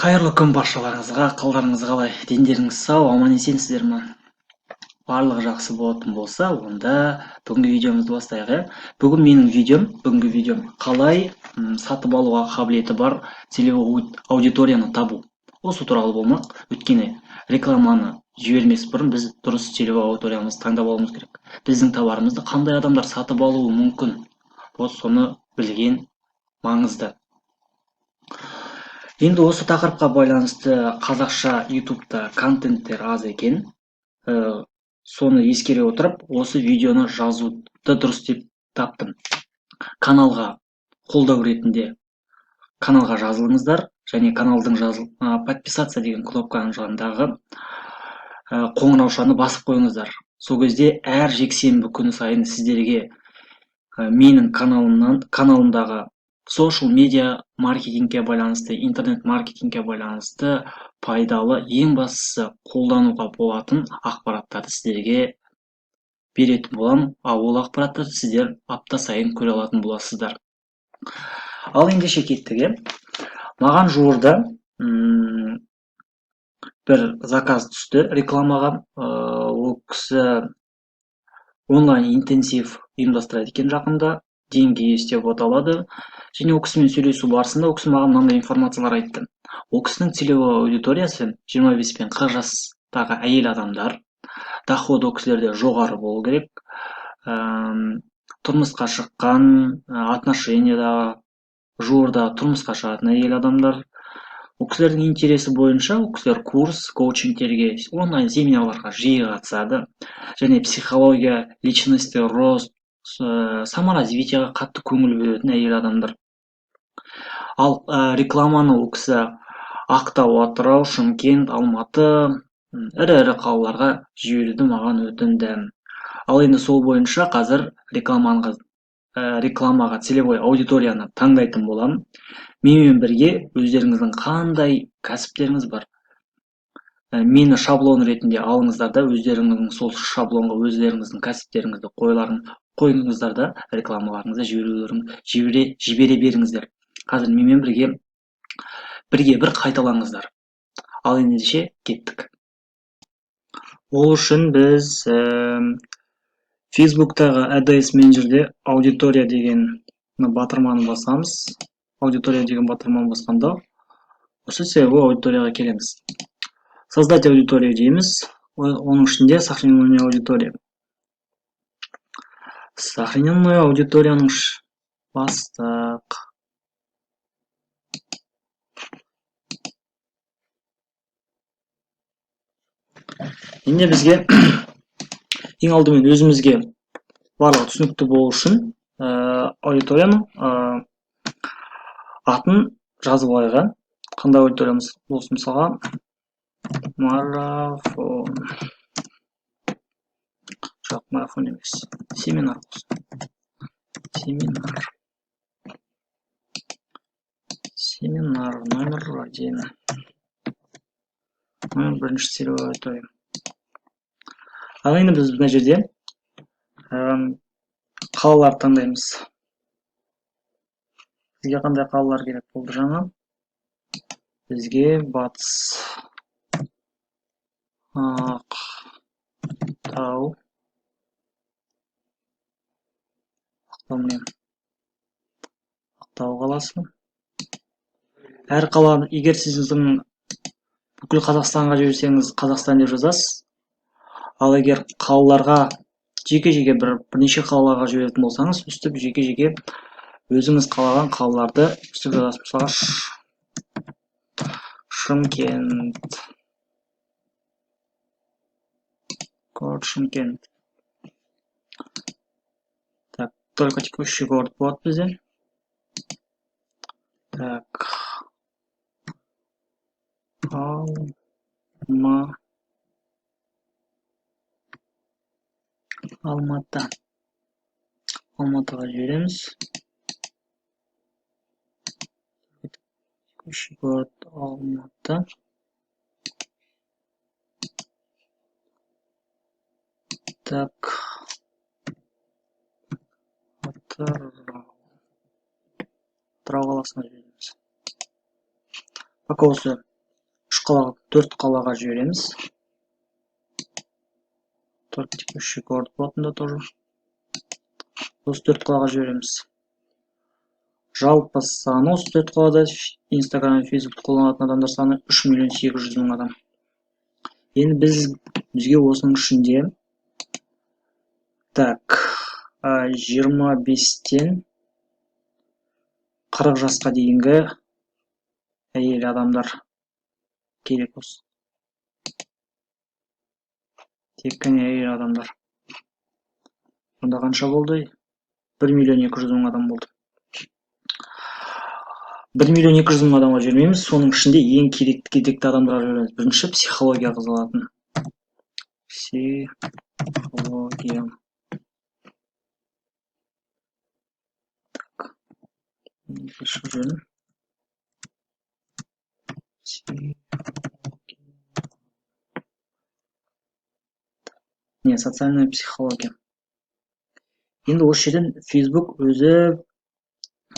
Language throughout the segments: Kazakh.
Қайырлы күн баршаларыңызға, қалдарыңыз қалай? Дендеріңіз сау, аман есенсіздер ме? Барлығы жақсы болатын болса, онда бүгінгі видеомызды бастайық, Бүгінгі видеом қалай сатып алуға қабілеті бар целевой аудиторияны табу. Осы туралы болмақ. Өйткені рекламаны жібермес бұрын біз дұрыс целевой аудиториямызды таңдап алуымыз керек. Біздің товарымызды қандай адамдар сатып алуы мүмкін? Соны білген маңызды. Енді осы тақырыпқа байланысты қазақша ютубта контенттер аз екен. Соны ескере отырып, осы видеоны жазуды дұрыс деп таптым. Каналға қолдау ретінде каналға жазылыңыздар, және каналдың подписаться деген кнопканың жанындағы қоңыраушаны басып қойыңыздар. Сол кезде әр жексенбі күні сайын сіздерге менің каналымдағы social медиа маркетингке байланысты, интернет маркетингке байланысты пайдалы, ең бастысы қолдануға болатын ақпараттарды сіздерге беретін боламын. Ол ақпараттарды сіздер апта сайын көре алатын боласыздар. Ал ендеше кеттік. Маған жуырда бір заказ түсті рекламаға. Ол кісі онлайн интенсив ұйымдастырады екен жақында. Деньги есть деп аталады. Және ол кісімен сөйлесу барысында ол кісі маған мынандай информациялар айтты. Ол кісінің целевой аудиториясы 25 пен 40 жастағы әйел адамдар. Доходы ол кісілерде жоғары болу керек. Тұрмысқа шыққан, отношенияда, жуырда тұрмысқа шығатын әйел адамдар. Ол кісілердің интересі бойынша ол кісілер курс, коучингтерге, онлайн семинарларға жиі қатысады. Және психология, личностный рост, саморазвитияға қатты көңіл бөлетін әйел адамдар. Ал рекламаны ол кісі Ақтау, Атырау, Шымкент, Алматы, ірі қалаларға жіберуді маған өтінді. Ал енді сол бойынша қазір рекламаға целевой аудиторияны таңдайтын боламын. Менімен бірге өздеріңіздің қандай кәсіптеріңіз бар? Мені шаблон ретінде алыңыздар да, өздеріңіздің сол шаблонға өздеріңіздің кәсіптеріңізді қойыңыздар да, рекламаларыңызды жібере беріңіздер. Қазір менімен бірге бір қайталаңыздар. Ал ендеше кеттік. Ол үшін біз Facebook'тағы ADS менеджерде аудитория деген батырманы басамыз. Аудитория деген батырманы басқанда осы целевой аудиторияға келеміз. Создать аудиторию дейміз. Оның ішінде сохраненная аудитория. Сохраненная аудиторияның бастық. Енді бізге ең алдымен өзімізге барлығы түсінікті болу үшін аудиторияның атын жазып алайық. Қандай аудиториямыз болсын, мысалға марафон. Жоқ, марафон емес. Семинар болсын. Семинар номер 1. Бірінші целевой аудитория. Ал енді біз мына жерде қалалар таңдаймыз. Бізге қандай қалалар керек болды жаңа? Бізге Батыс, Ақтау, Ақтау қаласы. Әр қала, егер сіздің бүкіл Қазақстанға жіберсеңіз, Қазақстан деп жазасыз. Ал егер қалаларға жеке-жеке бірнеше қалаларға жіберетін болсаңыз, үстіп жеке-жеке өзіңіз қалаған қалаларды үстіп жазасыз. Мысалға Шымкент. Город Шымкент. Так, только текущий город болады бізде. Так. Алматы. Алматыға жібереміз. Текущий город Алматы. Так. Атырау қаласына жібереміз. Пока осы төрт қалаға жібереміз. Только текущий город болатын да тоже. Осы 4 қалаға жібереміз. Жалпы саны осы 4 қалада Instagram, Facebook қолданатын адамдар саны 3.800.000 адам. Енді бізге осының ішінде так 25-тен 40 жасқа дейінгі әйел адамдар керек осы. Тек қана әйел адамдар. Онда қанша болды? 1.200.000 адам болды. 1.200.000 адамға жібермейміз. Соның ішінде ең керекті адамдарға жібереміз. Бірінші психология қызығатын. Психология. Так. Не, социальная психология. Енді осы жерден Facebook өзі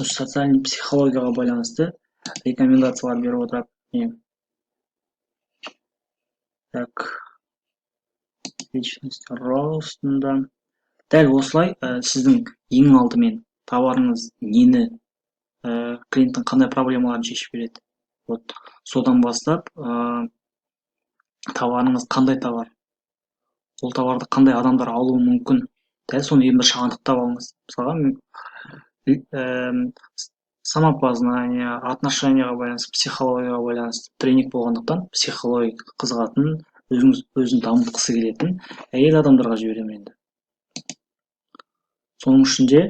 социальный психологияға байланысты рекомендациялар беріп отырады. Так. Личность ростында. Дәл осылай сіздің ең алдымен тауарыңыз нені, клиенттің қандай проблемаларын шешіп береді. Вот содан бастап тауарыңыз қандай товар, ол товарды қандай адамдар алуы мүмкін. Дәл соны ең бірінші анықтап алыңыз. Мысалға самопознание, отношенияға байланысты, психологияға байланысты тренинг болғандықтан психология қызығатын, өзін дамытқысы келетін әйел адамдарға жіберемін енді. Соның ішінде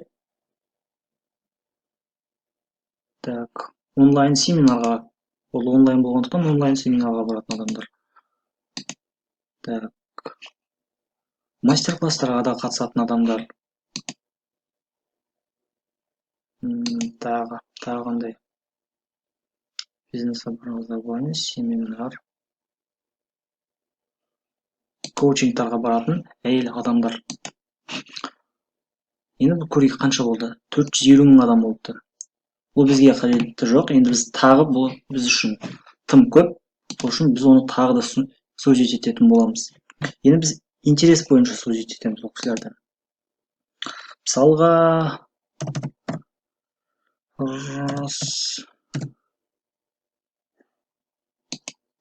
так, онлайн семинарға, ол онлайн болғандықтан онлайн семинарға баратын адамдар. Так, мастер-класстарға да қатысатын адамдар. Тағы қандай? Бизнес-образование, семинар. Коучингтарға баратын әйел адамдар. Енді бұл көрейік қанша болды? 450.000 адам болыпты. Бұл бізге қажетті жоқ. Енді біз тағы бұл біз үшін тым көп. Сол үшін біз оны тағы да сузить ететін боламыз. Енді біз интерес бойынша сузить етеміз ол кісілерді. Мысалға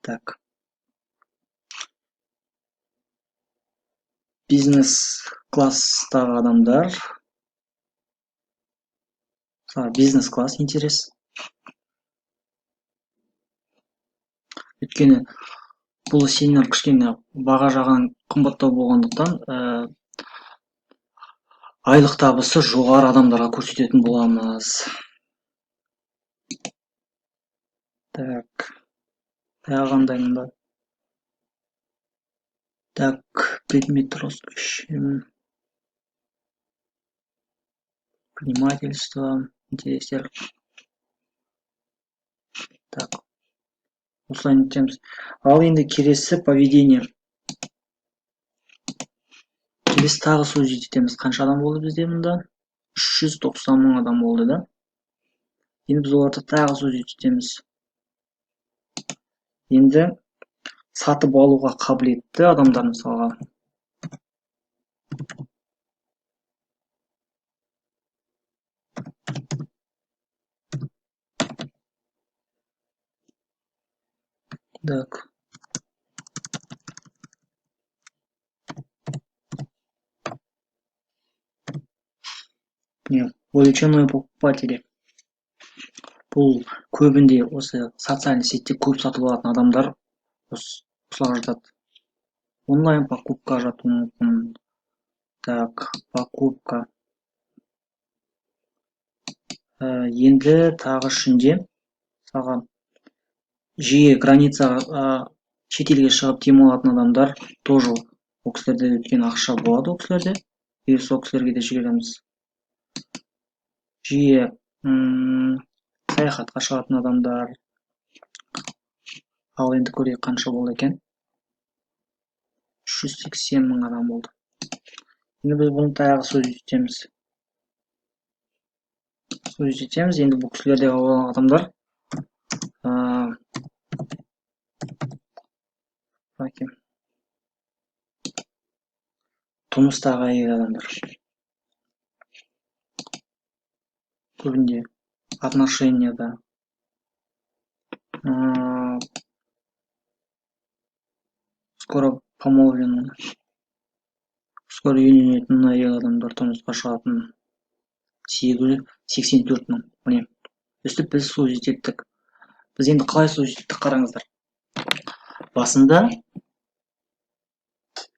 так. Бизнес-класстағы адамдар. Бизнес-класс интерес. Өйткені бұл семинар кішкене баға жағынан қымбаттау болғандықтан айлық табысы жоғары адамдарға көрсететін боламыз. Так. Тағы қандай мұнда? Так, предмет роскоши. Предпринимательство, интерестер. Так. Осылай нетеміз. Ал енді келесі поведение. Келесі тағы сузить етеміз. Қанша адам болды бізде мұнда? 390.000 адам болды да. Енді біз оларды тағы сузить етеміз. Енді сатып алуға қабілетті адамдар мысалға. Так. Увлеченные покупатели. Бұл көбінде осы социальный сетте көп сатып алатын адамдар осылар жатады. Онлайн покупка жатуы мүмкін. Так, покупка. Енді тағы ішінде саған жиі границаға шетелге шығып демалатын адамдар тоже ол кісілерде өткен ақша болады ол кісілерде. И сол кісілерге де жібереміз. Жиі саяхатқа шығатын адамдар. Ал енді көрейік қанша болды екен. 380.000 адам болды. Енді біз бұны тағы сузить етеміз. Енді бұл кісілердегі адамдар Бәкем. Тұрмыстағы әйел адамдар. Көбінде отношенияда. Скоро помолвлены. Скоро үйленетін әйел адамдар, тұрмысқа шығатын 84 мың. Міне, өстіп біз сузит еттік. Біз енді қалай сузит еттік қараңыздар. Басында,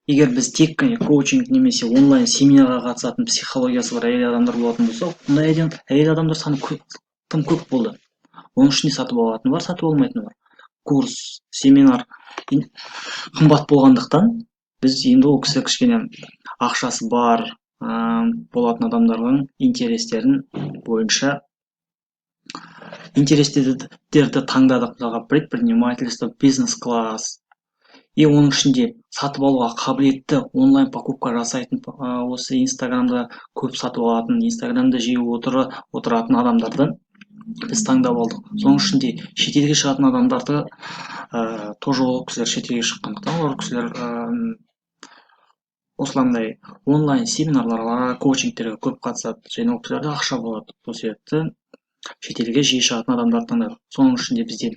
егер біз тек қана коучинг немесе онлайн семинарға қатысатын психологиясы бар әйел адамдар болатын болса, ондай әйел адамдар саны тым көп болды. Оның ішінде сатып алатыны бар, сатып алмайтыны бар. Курс, семинар қымбат болғандықтан, біз енді ол кісі кішкене ақшасы бар болатын адамдардың интерестерін бойынша интерестерді таңдадық. Мысалға предпринимательство, бизнес-класс. И оның ішінде сатып алуға қабілетті онлайн покупка жасайтын, осы инстаграмда көп сатып алатын, инстаграмда жиі отыратын адамдарды біз таңдап алдық. Соның ішінде шетелге шығатын адамдарды тоже ол кісілер шетелге шыққандықтан, ол кісілер осыландай онлайн семинарларға, коучингтерге көп қатысады, және ол кісілерде ақша болады. Сол себепті шетелге жиі шығатын адамдарды таңдадық. Соның ішінде бізде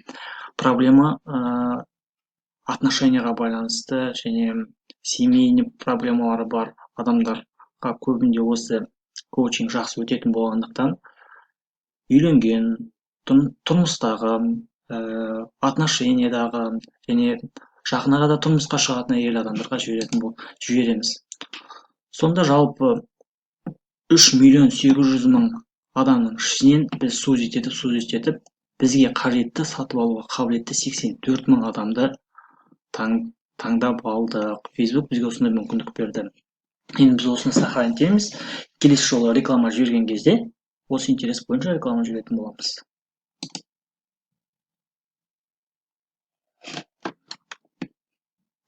проблема отношенияға байланысты және семейный проблемалары бар адамдарға көбінде осы коучинг жақсы өтетін болғандықтан үйленген, тұрмыстағы, отношениядағы және жақын арада тұрмысқа шығатын әйел адамдарға жібереміз. Сонда жалпы 3.800.000 адамның ішінен біз сузит етіп, бізге қажетті сатып алуға қабілетті 84 мың адамды таңдап алдық. Facebook бізге осындай мүмкіндік берді. Енді біз осыны сохранить етеміз. Келесі жолы реклама жіберген кезде осы интерес бойынша реклама жіберетін боламыз.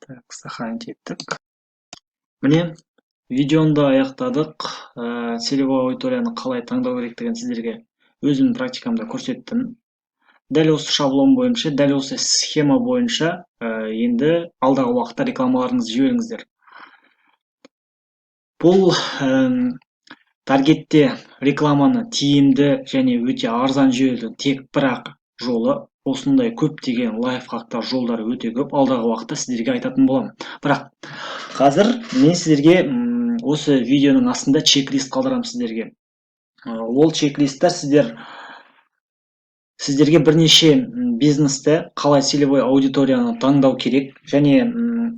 Так, сохранить еттік. Міне, видеоны аяқтадық. Целевой аудиторияны қалай таңдау керектігін сіздерге өзімнің практикамда көрсеттім. Дәл осы шаблон бойынша, дәл осы схема бойынша енді алдағы уақытта рекламаларыңызды жіберіңіздер. Бұл таргетте рекламаны тиімді және өте арзан жіберудің тек бірақ жолы, осындай көптеген лайфхактар жолдары өте көп. Алдағы уақытта сіздерге айтатын боламын. Бірақ қазір мен сіздерге осы видеоның астында чек-лист қалдырамын сіздерге. Ол чек-листтер сіздерге бірнеше бизнесті қалай целевой аудиторияны таңдау керек және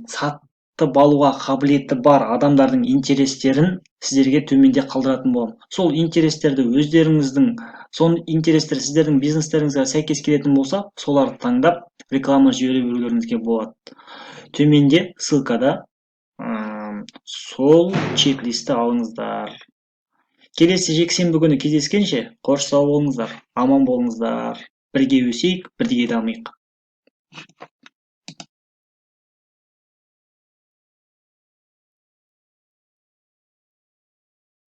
сатып алуға қабілеті бар адамдардың интерестерін сіздерге төменде қалдыратын боламын. Сол интерестерді интерестер сіздердің бизнестеріңізге сәйкес келетін болса, соларды таңдап реклама жібере берулеріңізге болады. Төменде ссылкада сол чек-листі алыңыздар. Келесі жексенбі күні кездескенше, қош сау болыңыздар, аман болыңыздар. Бірге өсейік, бірге дамиық.